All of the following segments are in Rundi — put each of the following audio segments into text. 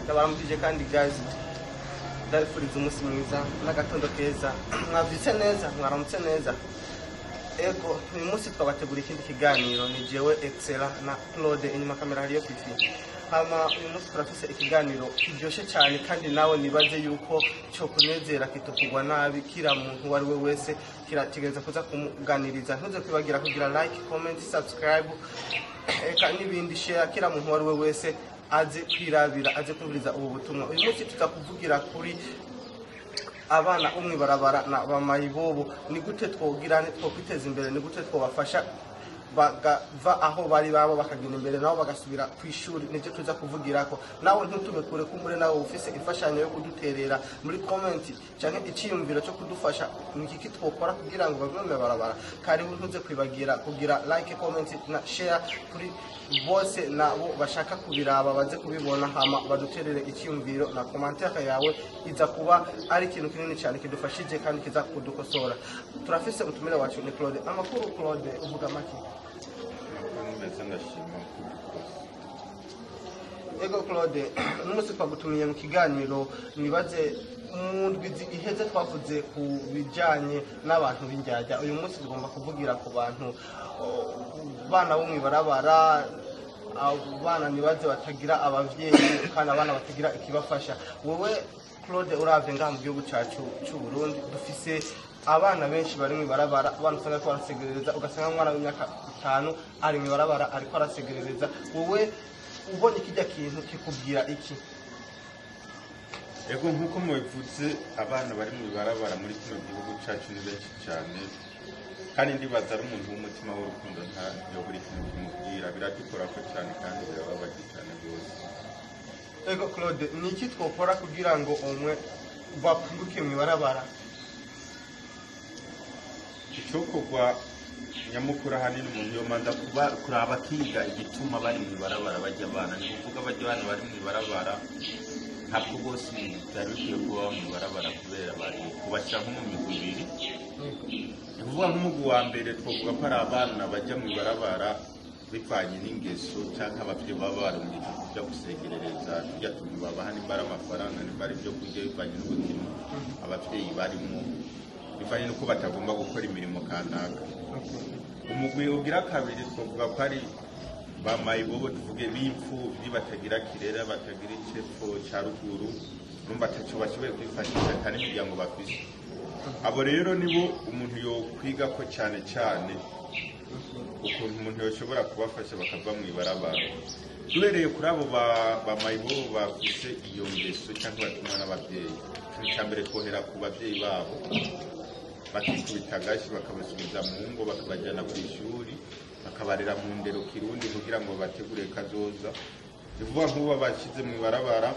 ndabaramukije kandi guys ndabifuriza umunsi mwiza n'agatondo keza mwavyitse neza mwaramutse neza ego uyu munsi twabategura ikindi kiganiro ni jewe Excella na Claude inyuma kamera hariyo Fifi hama uyu munsi turafise ikiganiro kiryoshe cyane kandi nawe nibaze yuko cyo kunezera kitokugwa nabi kira muntu wari we wese kirategereza kuza kumuganiriza ntuze kwibagira kugira like comment subscribe eka n'ibindi share kira muntu wari we wese aze kwirabira aze kumviriza ubu butumwa uyu munsi tutakuvugira kuri abana umwe barabara na bamayibobo ni gute twogirane twokwiteza imbere ni gute twobafasha bagava aho bari babo bakagenda imbere nabo bagasubira kwishuri nivyo tuza kuvugirako nawe ntutube kure kumbure nawe ufise imfashanyo yo kuduterera muri comment canke iciyumviro cyo kudufasha nkiki twokora kugira ngo bavumwe barabara kari ntuze kwibagira kugira like comment na share kuri bose nabo bashaka kubiraba baze kubibona hama baduterere iciyumviro na commentaire yawe iza kuba ari ikintu kinini cyane kidufashije kandi kiza kudukosora turafise utumire wacu ni Claude amakuru Claude uvuga make ego Claude n'umunsi twagutumiye mu kiganiro nibaze umundwizi iheze twavuze ku bijanye n'abantu b'injyajya uyu munsi tugomba kuvugira ku bantu bana bo mwibarabara abana nibaze batagira abavyeyi kandi abana batagira ikibafasha wowe Claude uravye ngaha mu gihugu cyacu cy'u Burundi dufise abana benshi bari mwibarabara abana usanga ko barasegerereza ugasanga umwana w'imyaka 5 ari mwibarabara ariko arasegerereza wowe ubonye kijya kintu kikubwira iki ego nkuko mubivuze abana bari mwibarabara muri kino gihugu cyacu ni benshi cyane kandi ndibaza ari umuntu w'umutima w'urukundo nta yo buri kintu kimubwira biradukora ko cyane kandi birababaje cyane rwose ego Claude niki twokora kugira ngo umwe bapunguke mwibarabara icokogwa nyamukuru hanini umuntu yomanza kuba kuraba kiga igituma bari mwibarabara bajya abana ni kuvuga bajya abana bari mwibarabara ntabwo bose byari bikwiye kuba mwibarabara kubera bari kubashyira nko mu migwi ibiri ni kuvuga nk'umugwi wa mbere twavuga ko ari abana bajya mwibarabara bivanye n'ingeso cyangwa ababyeyi baba barumvise kujya gusegerereza tujya tubabaha nimbara amafaranga nimbara ibyo kurya bivanye n'ubuzima ababyeyi barimo bivanye n'uko batagomba gukora imirimo kanaka umugwi ugira kabiri twavuga ko ari bamayibobo tuvuge b'imfuvyi batagira kirera batagira icepfo cya ruguru numva ataco bashoboye kwifashisha kandi imiryango bafise abo rero nibo umuntu yokwiga ko cyane cyane ukuntu umuntu yoshobora kubafasha bakava mwibarabara duhereye kuri abo bamayibobo bafise iyo ngeso cyangwa batumwa n'abavyeyi cya mbere twohera ku bavyeyi babo bakikubita agashi bakabasubiza mu ngo bakabajyana ku ishuri bakabarera mu ndero kirundi kugira ngo bategure kazoza bivuga nk'ubu bashize mu ibarabara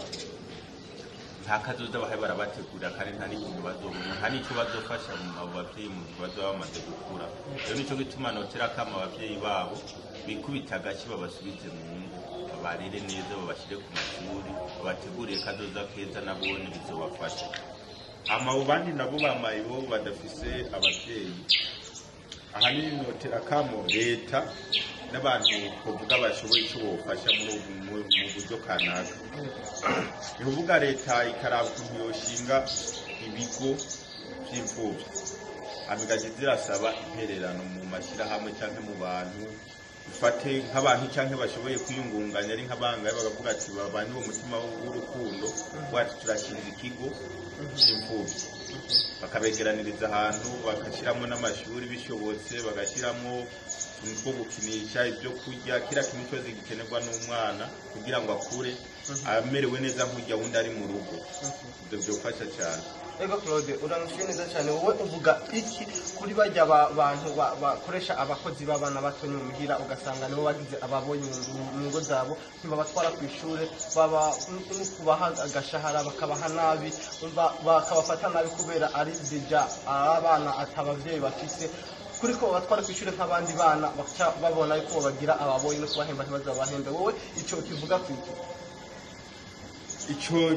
nta kazoza bahaye barabategura kandi nta n'ikintu bazobona nta n'icyo bazofasha abo bavyeyi mu bibazo bamaze gukura rero nico gituma notera kama abavyeyi babo bikubita agashi babasubize mu ngo babarere neza babashire ku mashuri babateguriye kazoza keza nabone bizobafasha bandi nabo bamayibo badafise abavyeyi ahanini notera kamo leta n'abantu kuvuga bashoboye icyo bofasha mu buryo kanaka ni kuvuga leta ikaraba ukuntu yoshinga ibigo by'imfuvyi amigaje zirasaba intererano mu mashyirahamwe cyangwa mu bantu ufate nk'abantu cyangwa bashoboye kwiyungunganya ari nk'abangaye bagavuga ati babanye uwo mutima w'urukundo wacu turashinga ikigo cy'imfuvyi bakabegeraniriza ahantu bagashyiramo n'amashuri bishobotse bagashyiramo nko gukinisha ibyo kurya kira kintu cyose gikenerwa n'umwana kugira ngo akure amerewe neza nk'ujya wundi ari mu rugo ibyo byofasha cyane ego Claude urangushije neza cyane wowe uvuga iki kuri bajya abantu bakoresha abakozi b'abana bato muhira ugasanga nibo bagize ababonye mu ngo zabo ntibabatwara ku ishure baba kubaha agashahara bakabaha nabi bakabafata nabi kubera ari deja abana atabavyeyi bafise kuri ko batwara ku ishure nk'abandi bana babona yuko bagira ababonye no kubahemba ntibazabahembe wowe ico kivuga kwiki ico